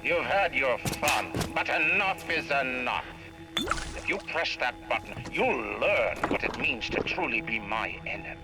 You've had your fun, but enough is enough. If you press that button, you'll learn what it means to truly be my enemy.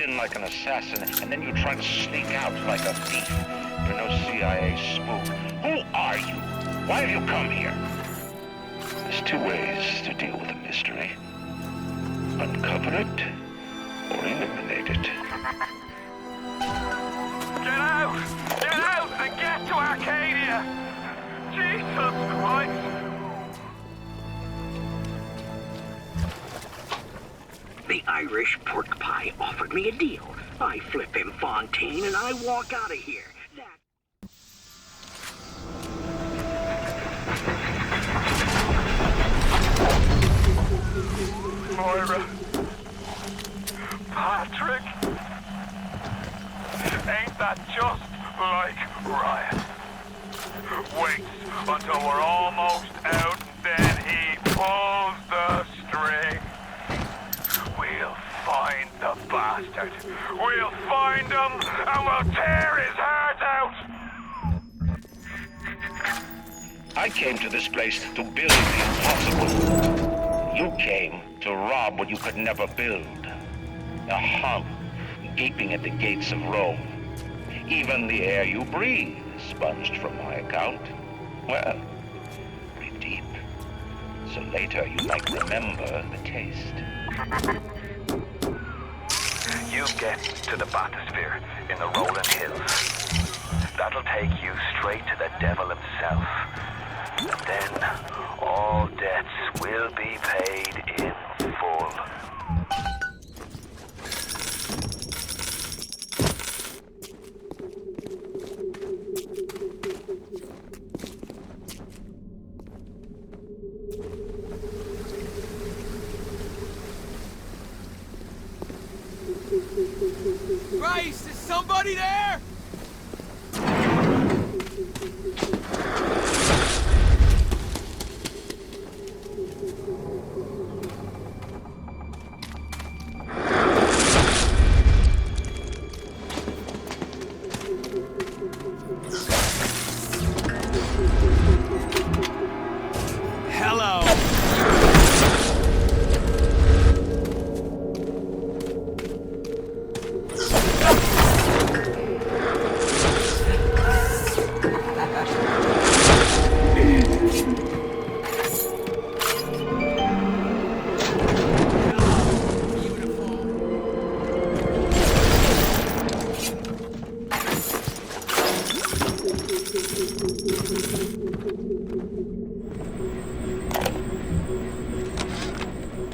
In like an assassin, and then you try to sneak out like a thief. You're no CIA spook. Who are you? Why have you come here? There's two ways to deal with a mystery. Uncover it, or eliminate it. Get out! Get out and get to Arcadia! Jesus Christ! The Irish pork pie offered me a deal. I flip him Fontaine and I walk out of here. Moira. Patrick. Ain't that just like Ryan? Waits until we're almost out, then he pulls the string. We'll find the bastard. We'll find him, and we'll tear his heart out! I came to this place to build the impossible. You came to rob what you could never build. A hum gaping at the gates of Rome. Even the air you breathe is sponged from my account. Well, pretty deep. So later you might remember the taste. you get to the bathysphere in the rolling hills, that'll take you straight to the devil himself. And then all debts will be paid in full. Christ, is somebody there? Hello.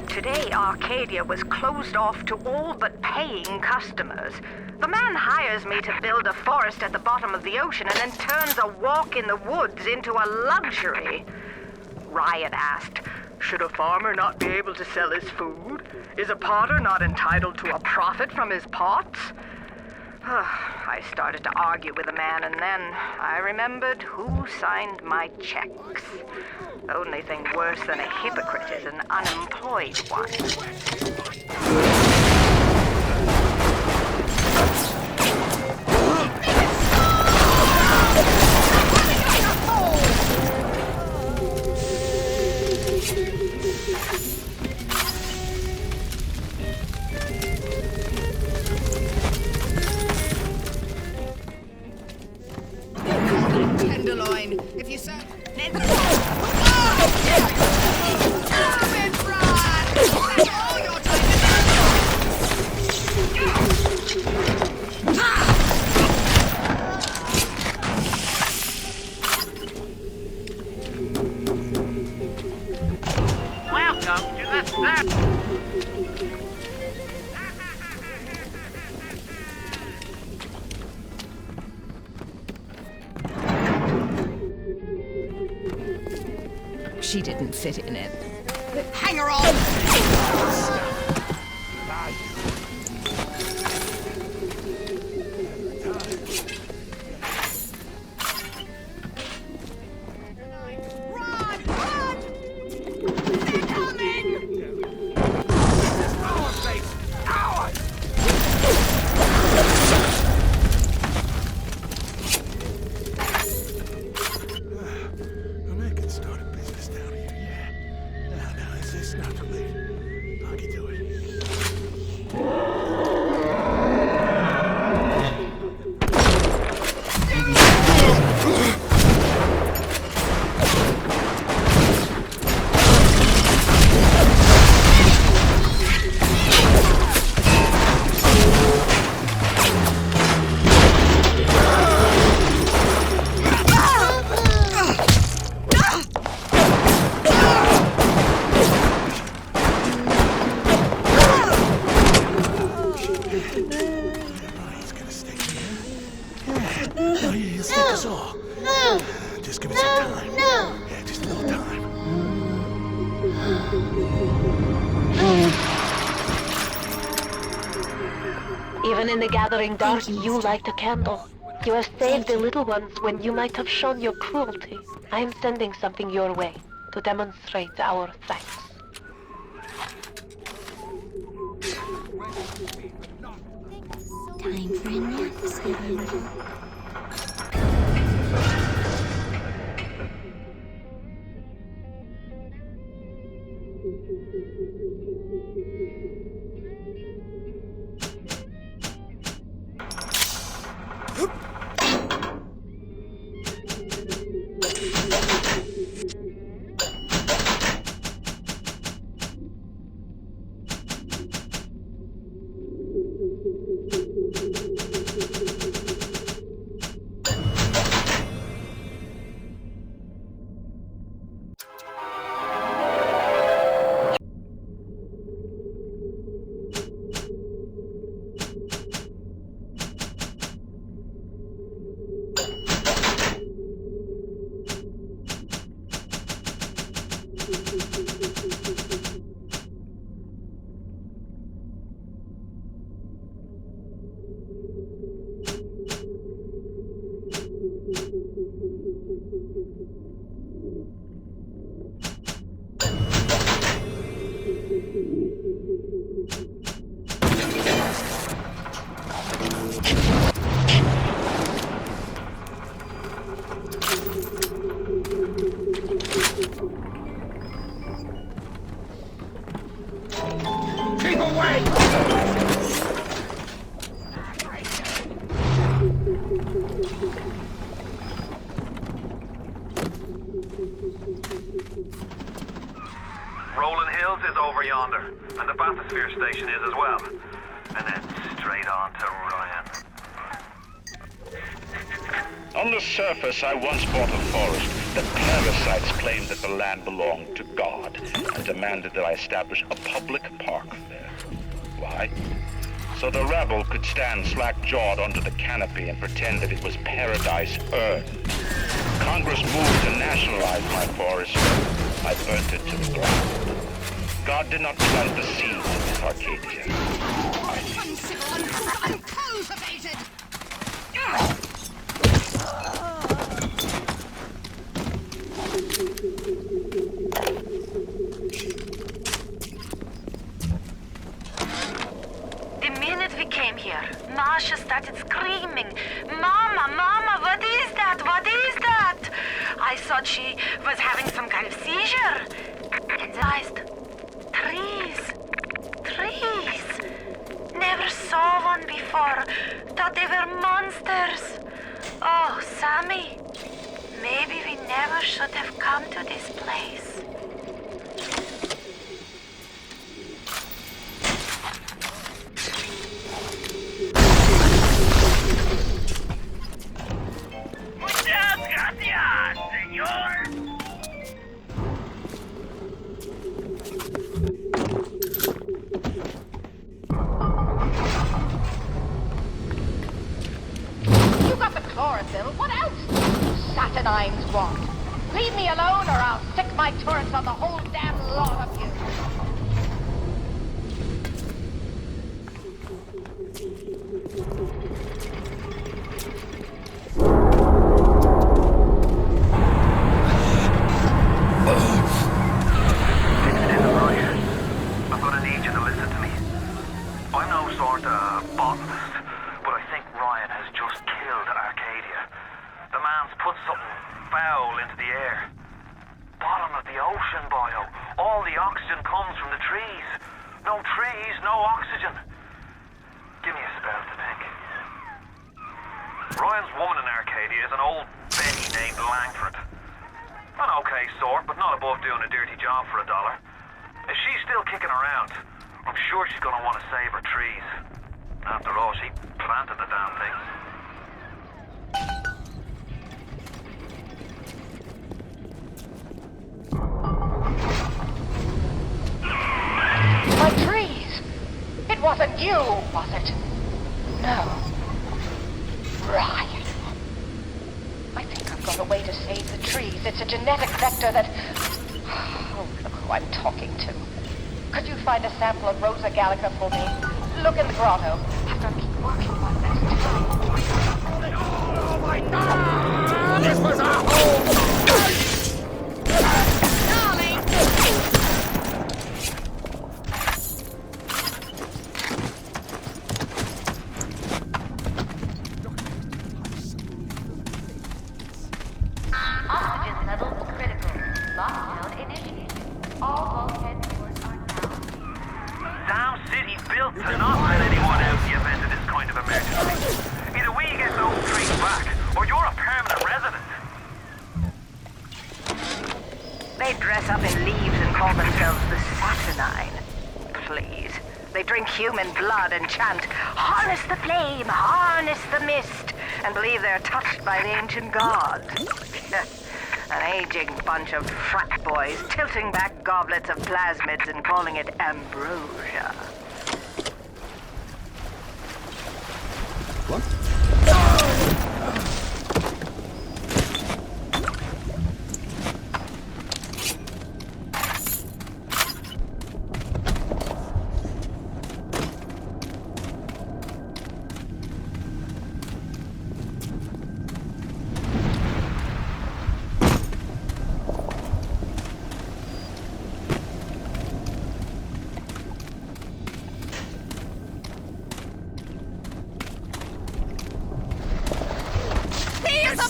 Today, Arcadia was closed off to all but paying customers. The man hires me to build a forest at the bottom of the ocean and then turns a walk in the woods into a luxury. Ryan asked, should a farmer not be able to sell his food? Is a potter not entitled to a profit from his pots? I started to argue with the man, and then I remembered who signed my checks. The only thing worse than a hypocrite is an unemployed one. Tenderloin, if you serve... Welcome to the snap. She didn't fit in it. Hang her on! Just give it some time. Yeah, just a little time. Even in the gathering dark, you light a candle. You have saved the little ones when you might have shown your cruelty. I am sending something your way to demonstrate our thanks. Time for a nap, sweetie. Rolling Hills is over yonder, and the bathysphere station is as well. And then straight on to Ryan. On the surface, I once bought a forest. The parasites claimed that the land belonged to God and demanded that I establish a public park there. Why? So the rebel could stand slack-jawed under the canopy and pretend that it was paradise earned. Congress moved to nationalize my forest. I burnt it to the ground. God did not plant the seeds in Arcadia. Uncultivated! The minute we came here, Masha started screaming, "Mama, Mama, what is that? What is that?" I thought she was having some kind of seizure. And realized, trees. Never saw one before. Thought they were monsters. Oh, Sammy. Maybe we never should have come to this place. Muchas gracias, señor. You got the chlorophyll. What else? Saturnines want. Leave me alone or I'll stick my turrets on the whole damn lot of you. I'm gonna need you to listen to me. I'm no sort of botanist, but I think Ryan has just killed Arcadia. The man's put something foul into the air. Bottom of the ocean, Bio. All the oxygen comes from the trees. No trees, no oxygen. Give me a spell to think. Ryan's woman in Arcadia is an old Betty named Langford. An okay sort, but not above doing a dirty job for $1. If she's still kicking around, I'm sure she's gonna want to save her trees. After all, she planted the damn thing. My trees! It wasn't you, was it? No. Ryan. I think I've got a way to save the trees. It's a genetic vector that... Oh, look who I'm talking to. Could you find a sample of Rosa Gallica for me? Look in the grotto. After I keep working my best. Oh my God! This was our home! Darling! Oxygen levels critical. Lockdown initiated. All bulkhead doors are down. Damn city built to not let anyone out in the event of this kind of emergency. Either we get those trees back, or you're a permanent resident. They dress up in leaves and call themselves the Saturnine. Please. They drink human blood and chant, "Harness the flame, harness the mist," and believe they're touched by the ancient gods. An aging bunch of frat boys tilting back goblets of plasmids and calling it ambrosia. What?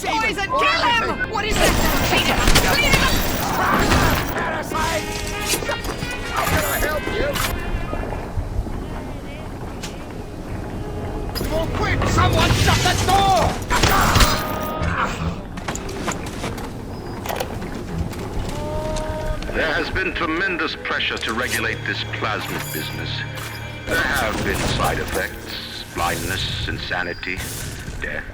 Poison! Kill him! What is this? Clean him up! Clean him up! Parasite! How can I help you? been tremendous pressure to regulate this plasmid business. There have been side effects, blindness, insanity, death.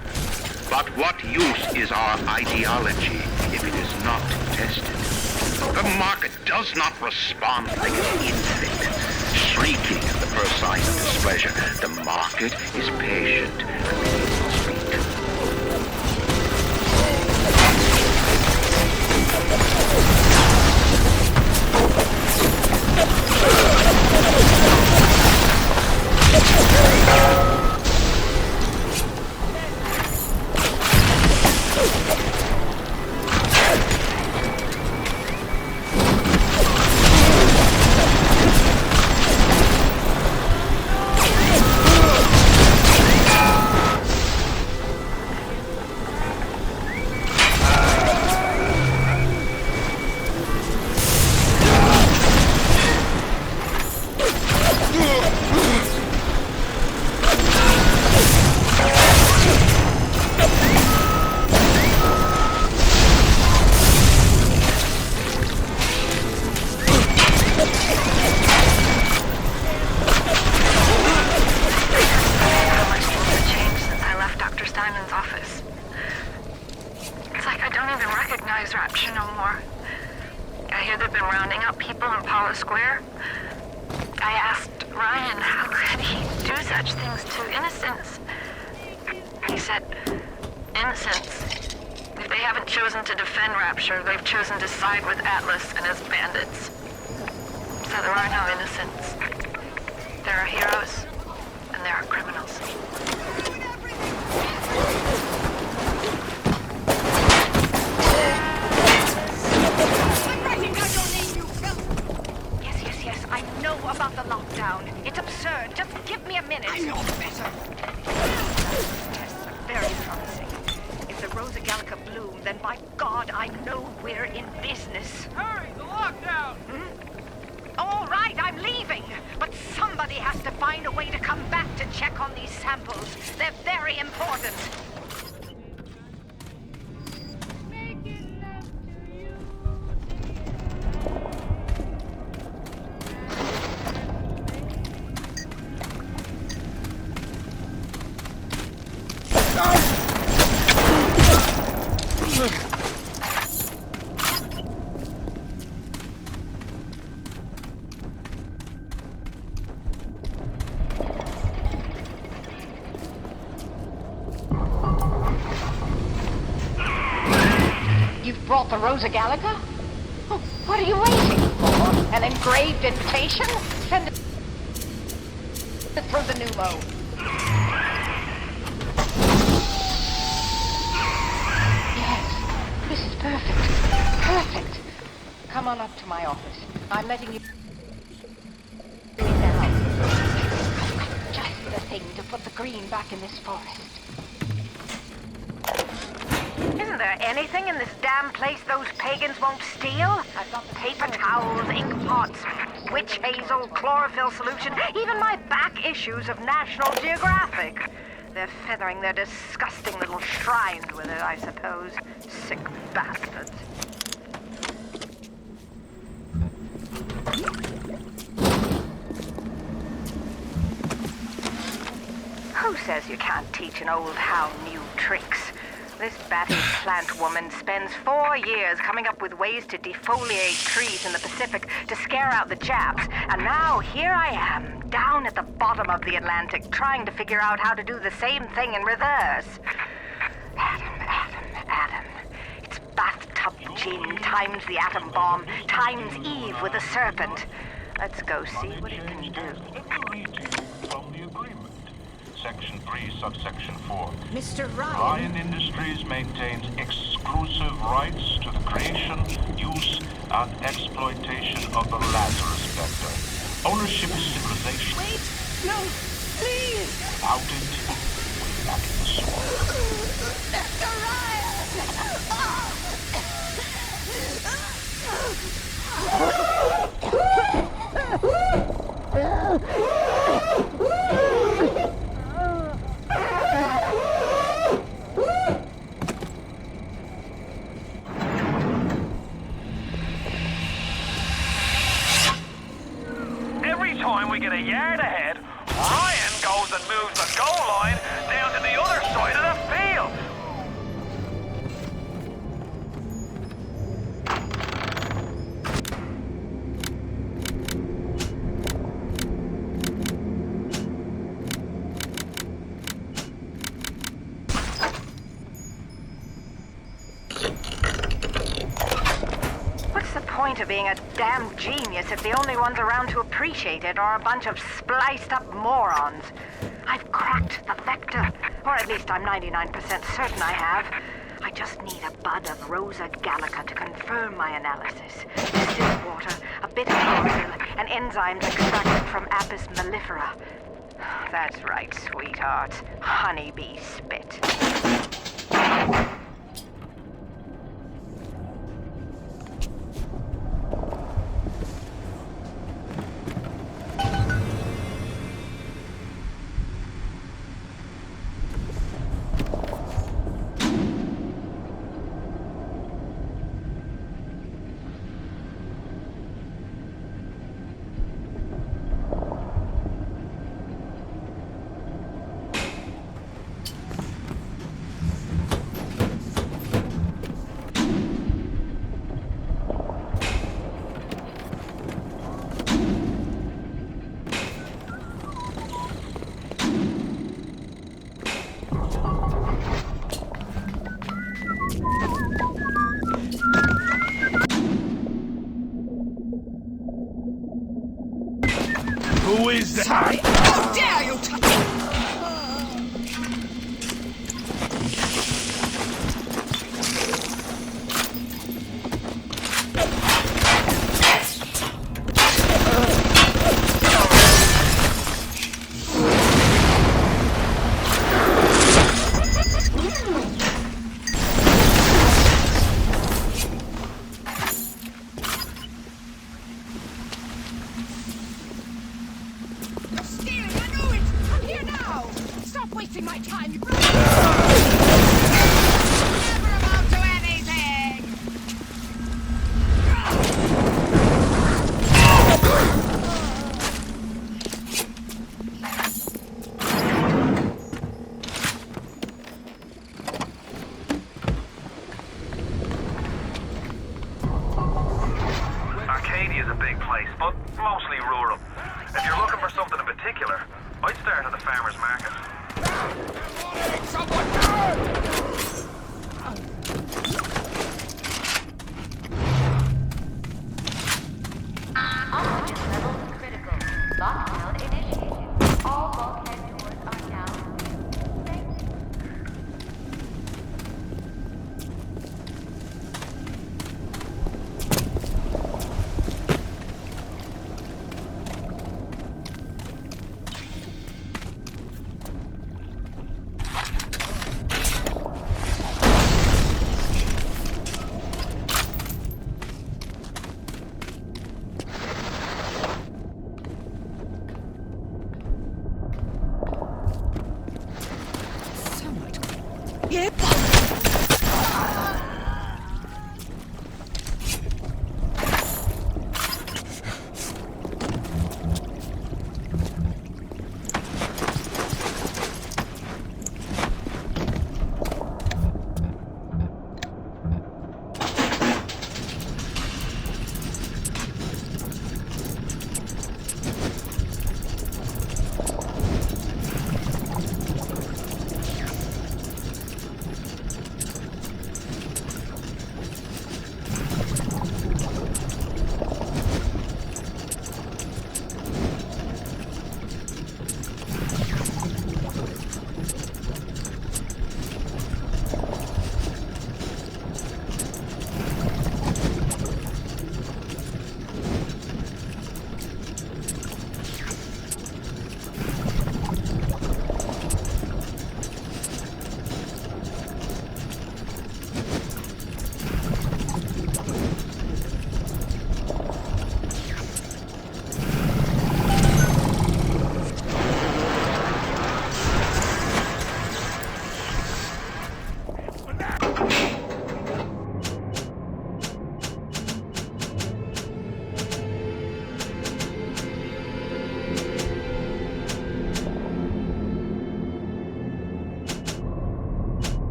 But what use is our ideology if it is not tested? The market does not respond like an infant, shrieking at the first sign of displeasure. The market is patient and will speak. They've chosen to side with Atlas and his bandits. So there are no innocents. There are heroes, and there are criminals. Yes, I know about the lockdown. It's absurd. Just give me a minute. I know better. Yes, very promising. If the Rosa Gallica bloom, then by God, I know we're in business. Hurry, the lockdown! All right, I'm leaving. But somebody has to find a way to come back to check on these samples. They're very important. Brought the Rosa Gallica? Oh, what are you waiting for? An engraved invitation? Send it through the pneumo. Yes, this is perfect. Perfect. Come on up to my office. I'm letting you do it now. I've got just the thing to put the green back in this forest. Isn't there anything in this damn place those pagans won't steal? Paper towels, ink pots, witch hazel, chlorophyll solution, even my back issues of National Geographic. They're feathering their disgusting little shrines with it, I suppose. Sick bastards. Who says you can't teach an old hound new tricks? This batty plant woman spends 4 years coming up with ways to defoliate trees in the Pacific to scare out the Japs, and now here I am, down at the bottom of the Atlantic, trying to figure out how to do the same thing in reverse. Adam. It's bathtub gin times the atom bomb times Eve with a serpent. Let's go see what it can do. From the agreement. Section 3, subsection 4. Mr. Ryan. Ryan Industries maintains exclusive rights to the creation, use, and exploitation of the Lazarus Vector. Ownership is civilization. Wait! No! Please! Without it, we're back in the swamp. Mr. time we get a yard ahead, Ryan goes and moves the goal line down to the other side of the field. What's the point of being a damn genius if the only ones around to appreciate it are a bunch of spliced up morons? I've cracked the vector, or at least I'm 99% certain I have. I just need a bud of Rosa Gallica to confirm my analysis. Distilled water, a bit of chlorophyll, and enzymes extracted from Apis mellifera. That's right, sweetheart. Honeybee spit. Who is that? Sorry. How dare you touch me? Wasting my time, you never amount to anything! Arcadia is a big place, but mostly rural. If you're looking for something in particular, I'd start at the farmer's market. Someone! Oxygen levels critical. Lockdown initiated. All bulkhead doors are now sealed. Thank you. Yep.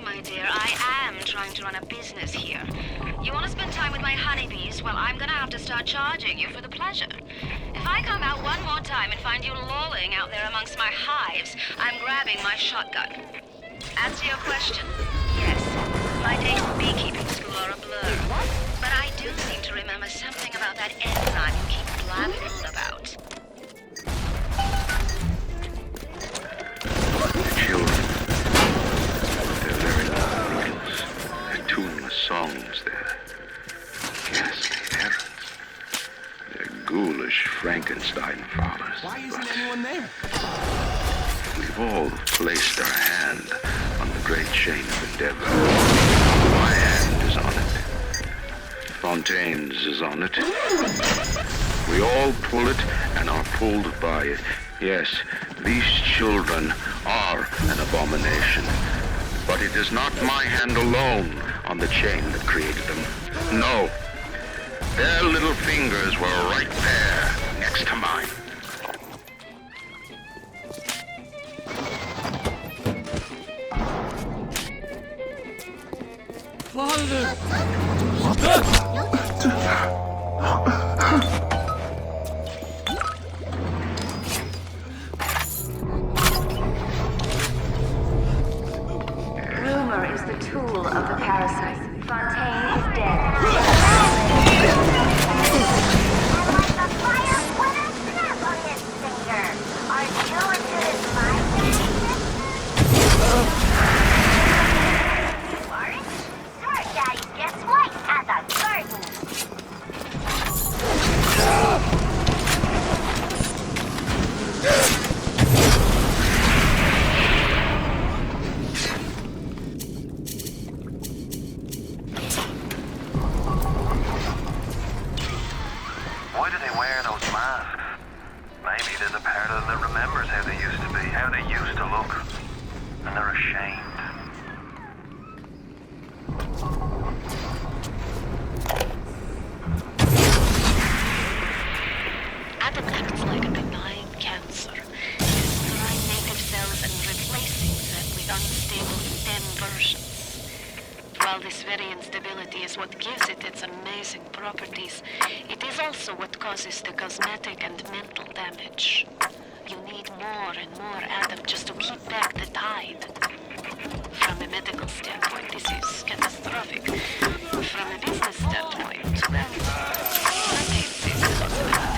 my dear. I am trying to run a business here. You want to spend time with my honeybees? Well, I'm gonna have to start charging you for the pleasure. If I come out one more time and find you lolling out there amongst my hives, I'm grabbing my shotgun. As to your question, yes, my days of beekeeping school are a blur. But I do seem to remember something about that enzyme you keep blabbing on about. Children, they're very loud. They're tuneless songs. They're ghastly errands. They're ghoulish Frankenstein fathers. Why isn't anyone there? We've all placed our hand on the great chain of endeavor. My hand is on it. Fontaine's is on it. We all pull it and are pulled by it. Yes, these children are an abomination. But it is not my hand alone on the chain that created them. No. Their little fingers were right there, next to mine. Rumor is the tool of the parasite. Fontaine is dead. Why do they wear those masks? Maybe there's a part of them that remembers how they used to be, how they used to look. And they're ashamed. Adam acts like a benign cancer, destroying native cells and replacing them with unstable stem versions. While this very instability is what gives it its amazing properties, it is also what causes the cosmetic and mental damage. You need more and more Adam just to keep back the tide. From a medical standpoint, this is catastrophic. From a business standpoint, well, this is a possibility.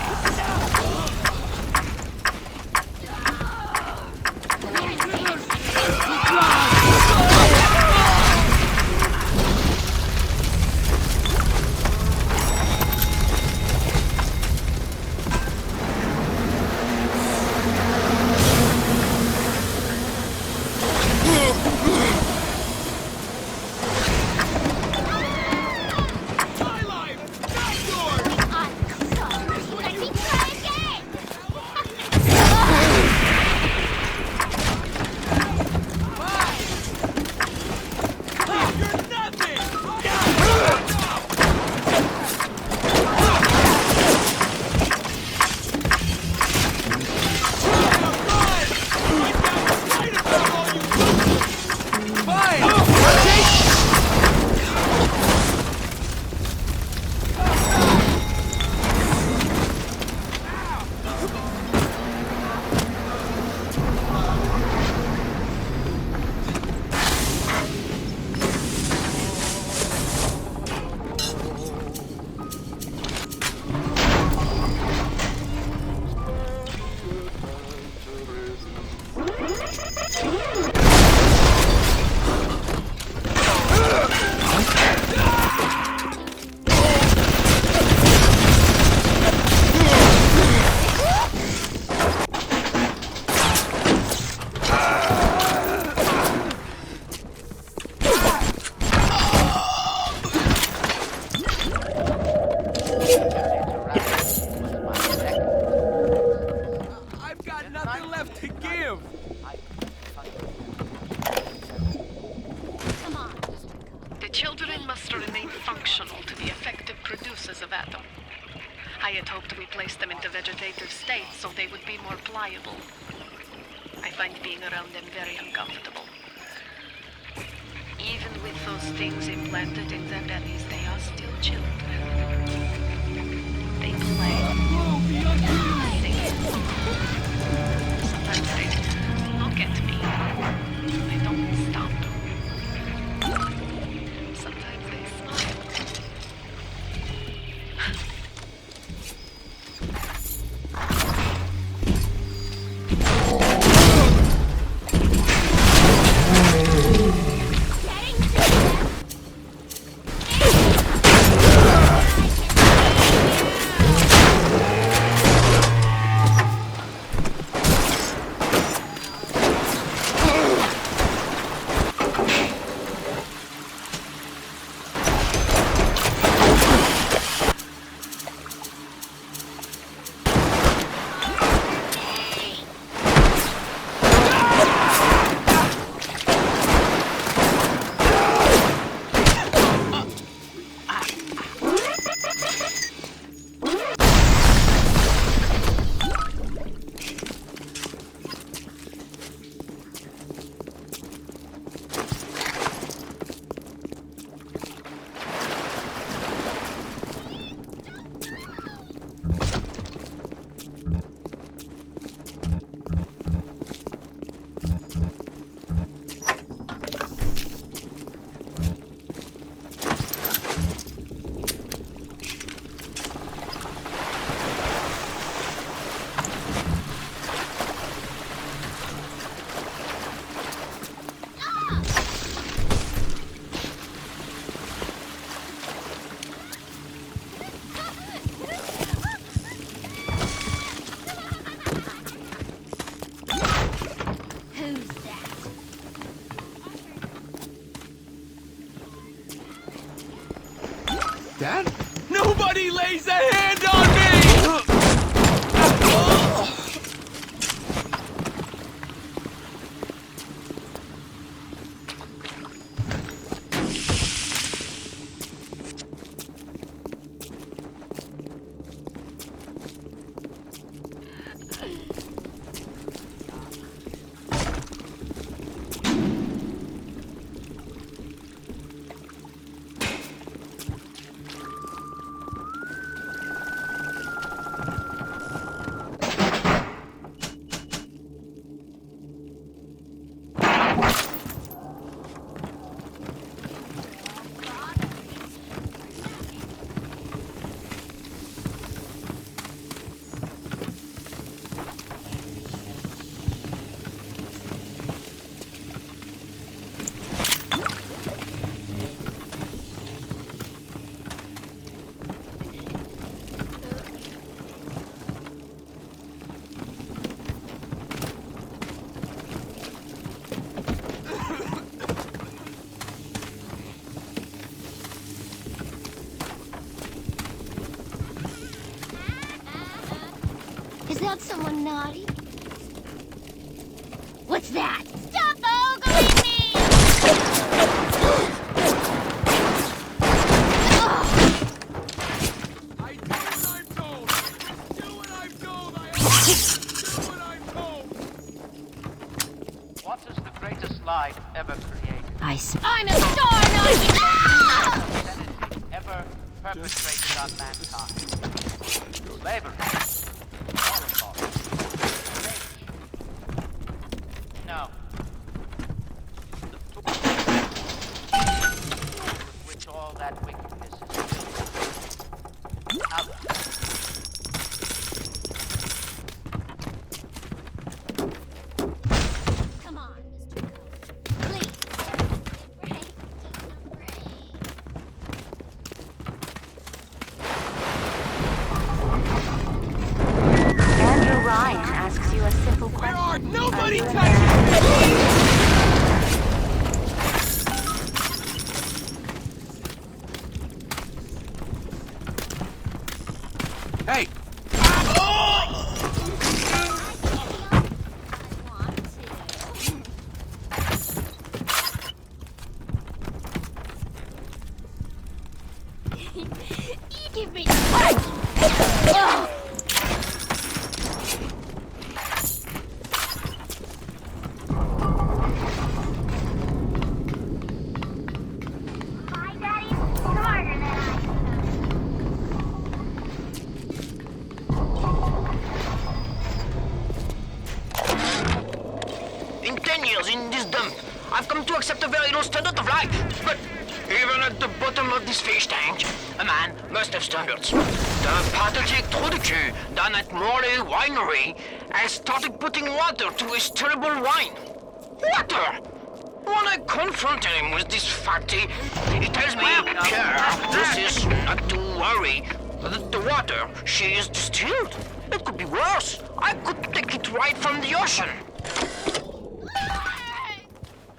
I had hoped we placed them into vegetative states so they would be more pliable. I find being around them very uncomfortable. with those things implanted in their bellies, they are still children. They play. Sing. Sometimes they look at me. They don't stop. Sometimes they smile. Dad? Nobody lays a hand on me! Is that someone naughty? What's that? Stop ogling me! I do what I'm told! Do what I'm told! I always do what I'm told! What is the greatest lie ever created? I'm a star, naughty! Insanity ever perpetrated on mankind? Slavery. Holocaust. Rage. No. The with which all that wickedness is built. Out. Come on, Mr. Please. Andrew Ryan asks you a simple question. Nobody touches me! Hey! You give me... come to accept a very low standard of life. But even at the bottom of this fish tank, a man must have standards. The pathetic Trudecu down at Morley Winery has started putting water to his terrible wine. Water! When I confronted him with this fact, he tells me, Pierre, this is not to worry. The water, she is distilled. It could be worse. I could take it right from the ocean.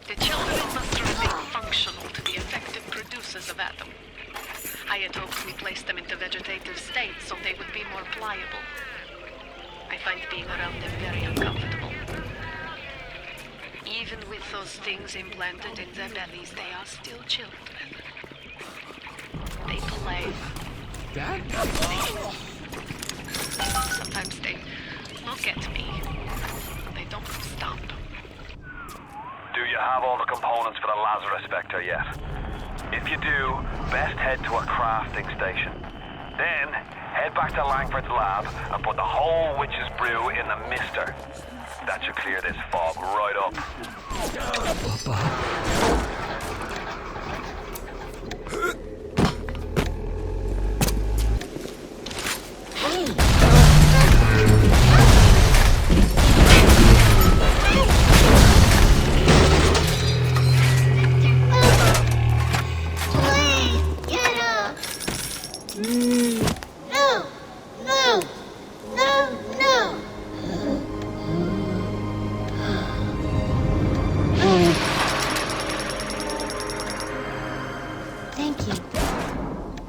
The children must remain functional to be effective producers of Atom. I had hoped we placed them into vegetative states so they would be more pliable. I find being around them very uncomfortable. Even with those things implanted in their bellies, they are still children. They play. Dad? Sometimes they look at me, but they don't stop. Do you have all the components for the Lazarus Vector yet? If you do, best head to a crafting station. Then, head back to Langford's lab and put the whole witch's brew in the mister. That should clear this fog right up.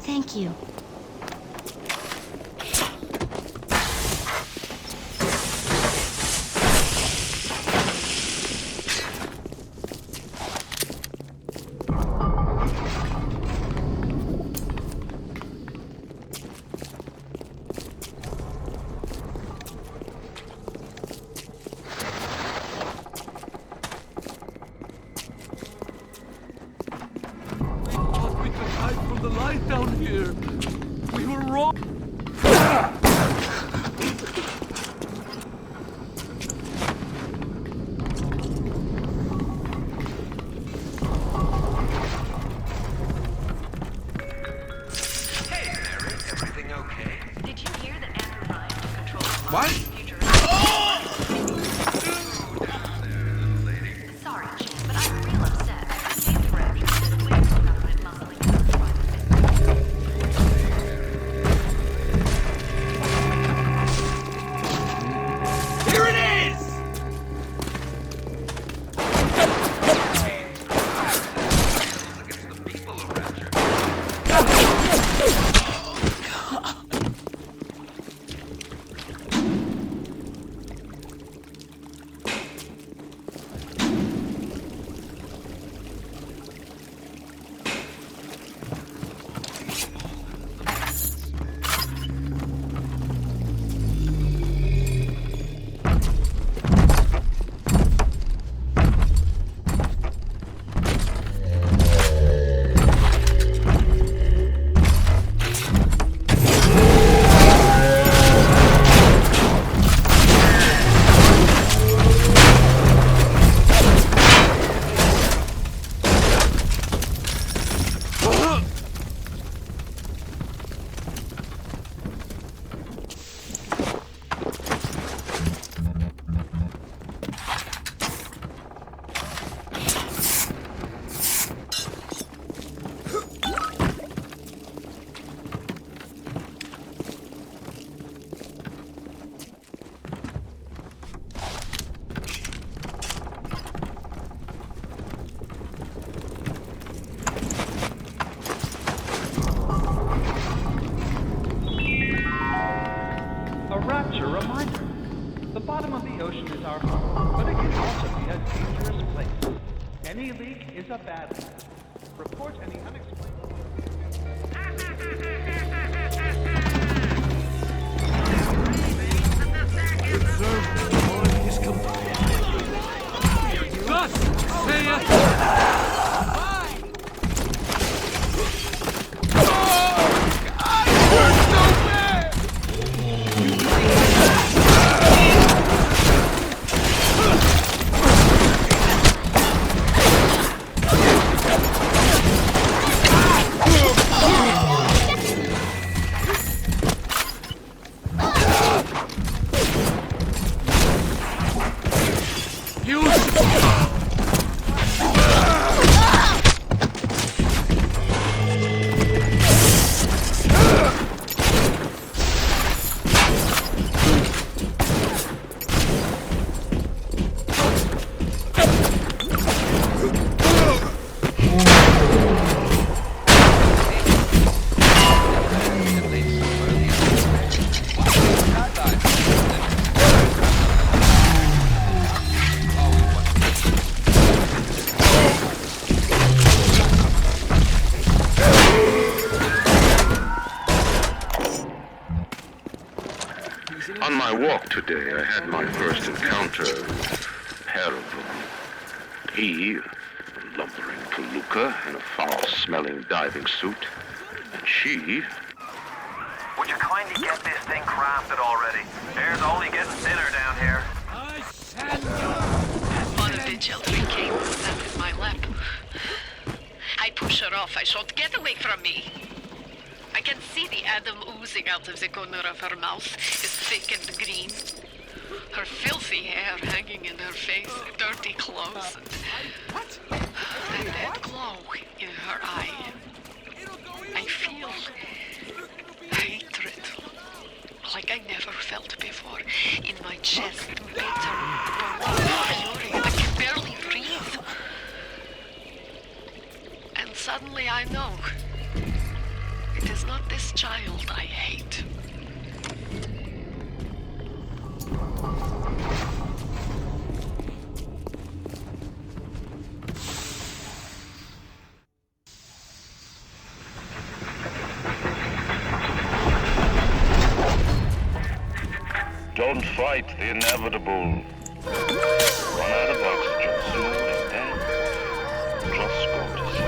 Thank you. Down here. We were wrong. Hey, Mary, everything okay? Did you hear that Andrew Ryan took control of What? future? Sorry, Chief, but I'm real upset. I can't forever just sit away from government muscling in the private business. Here it is! Reminder, the bottom of the ocean is our home, but it can also be a dangerous place. Any leak is a bad one. Report any unexplained... Gus! Hey, my walk today, I had my first encounter with a pair of them. He, a lumbering palooka in a foul-smelling diving suit, and she... Would you kindly get this thing crafted already? Air's only getting thinner down here. One of the children came and sat in my lap. I push her off. I shout, "Get away from me!" I can see the Adam oozing out of the corner of her mouth. It's thick and green. Her filthy hair hanging in her face, dirty clothes, and that glow in her eye. I feel hatred, like I never felt before, in my chest, bitter, fury. I can barely breathe. And suddenly I know, it is not this child I hate. Don't fight the inevitable. Run out of oxygen soon, and then just go to sleep.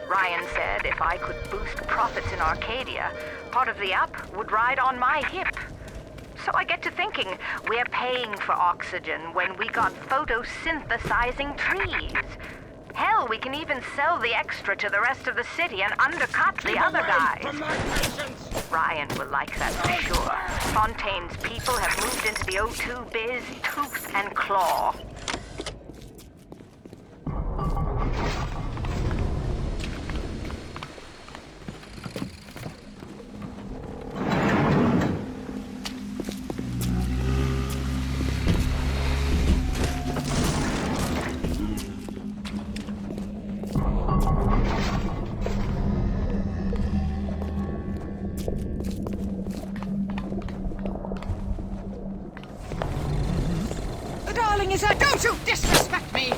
Ryan said if I could boost profits in Arcadia, part of the app would ride on my hip. So I get to thinking, we're paying for oxygen when we got photosynthesizing trees. Hell, we can even sell the extra to the rest of the city and undercut the other guys. Ryan will like that for sure. Fontaine's people have moved into the O2 biz tooth and claw. Darling, is that... Don't you disrespect me!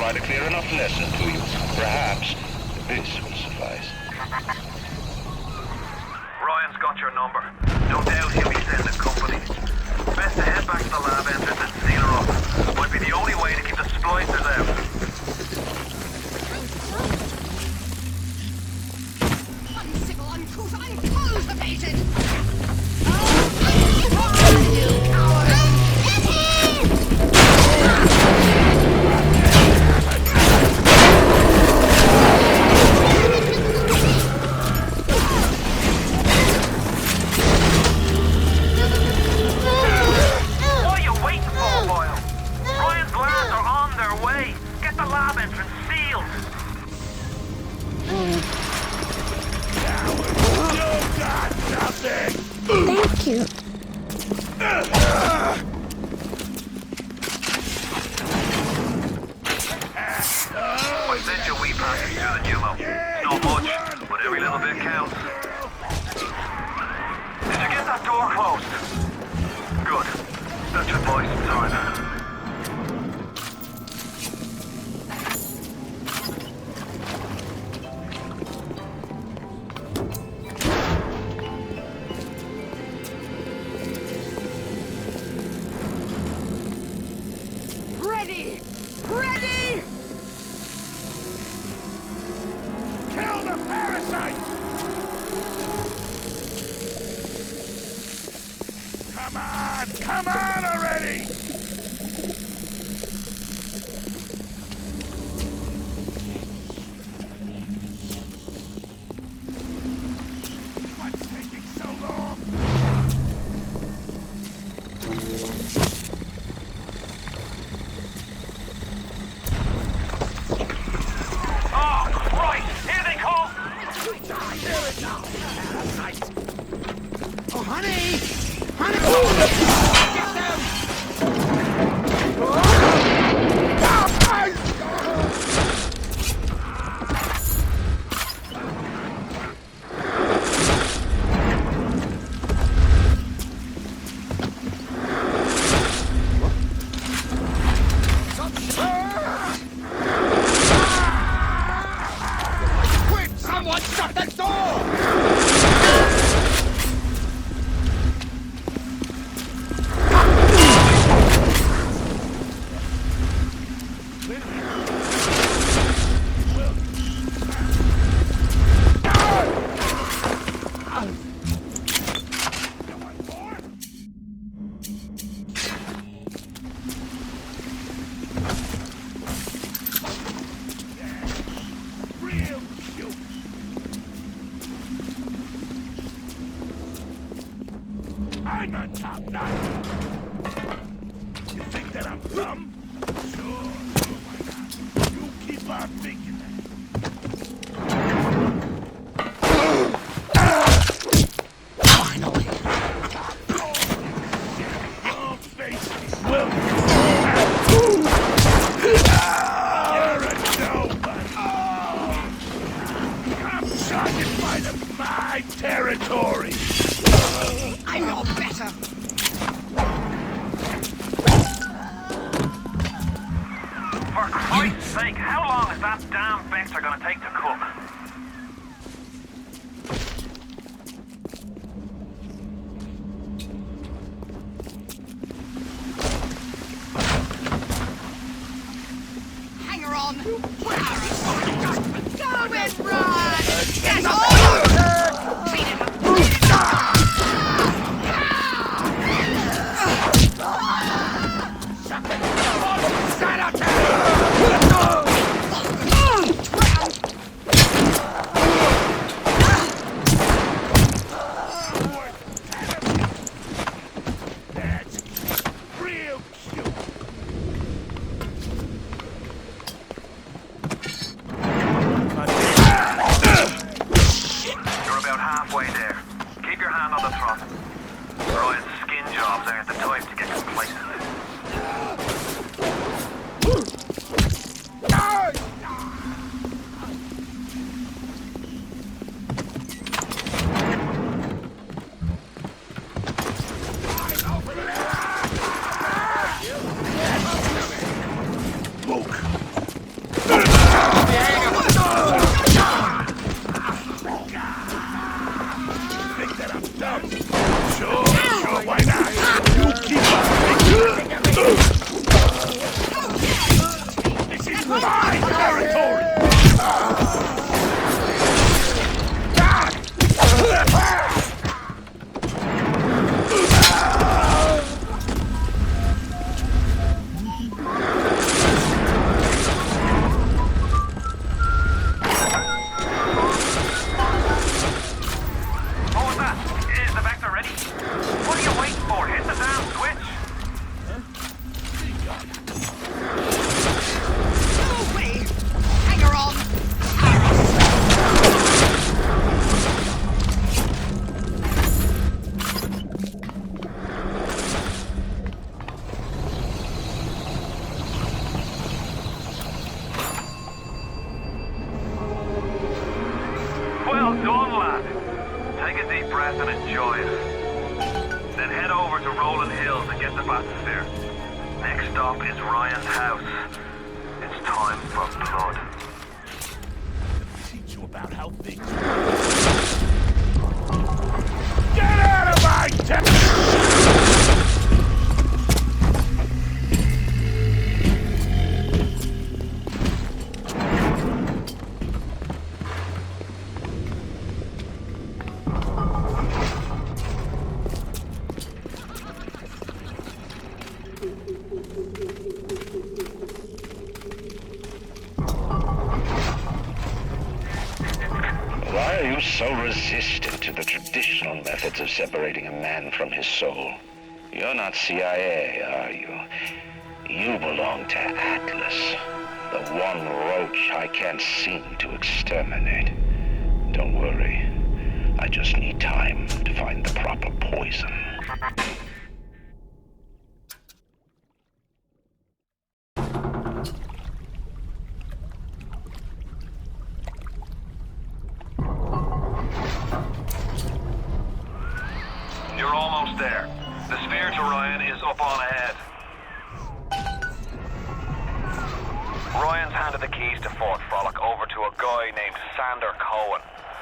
A clear enough lesson to you. Perhaps this will suffice. Ryan's got your number. No doubt he'll be sending company. Best to head back to the lab 'cause I'm cultivated! What are you waiting for, Boyle? Ryan's lads are on their way. Get the lab entrance sealed. You got nothing! Thank you. I sent your wee package through the pneumo. Not much, but every little bit counts. Did you get that door closed? Good. That should buy some time. Ready! Ready! Kill the parasite! Come on already! What's taking so long? Oh, Christ! Here they come! Oh, honey! Honey! Get them! Quick! Someone shut the door! Real cute! I'm a top notch! You think that I'm dumb? Sure, why not? You keep on thinking Finally! Your face will... You're a nobody! I'm charging by my territory! I know better! For Christ's sake, how long is that damn vector gonna take to cook? Hang her on! Go and run! Get on! Beat him up! Well done, lad. Take a deep breath and enjoy it. Then head over to Rolling Hills and get the bathysphere. Next stop is Ryan's house. It's time for blood. Teach you about how things Get out of my town! Why are you so resistant to the traditional methods of separating a man from his soul? You're not CIA, are you? You belong to Atlas, the one roach I can't seem to exterminate. Don't worry. I just need time to find the proper poison. You're almost there. The sphere to Ryan is up on ahead. Ryan's handed the keys to Fort Frolic over to a guy named Sander Cohen.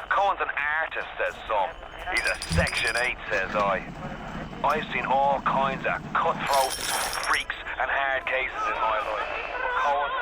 Cohen's an artist, says some. He's a Section 8, says I. I've seen all kinds of cutthroats, freaks, and hard cases in my life. But Cohen's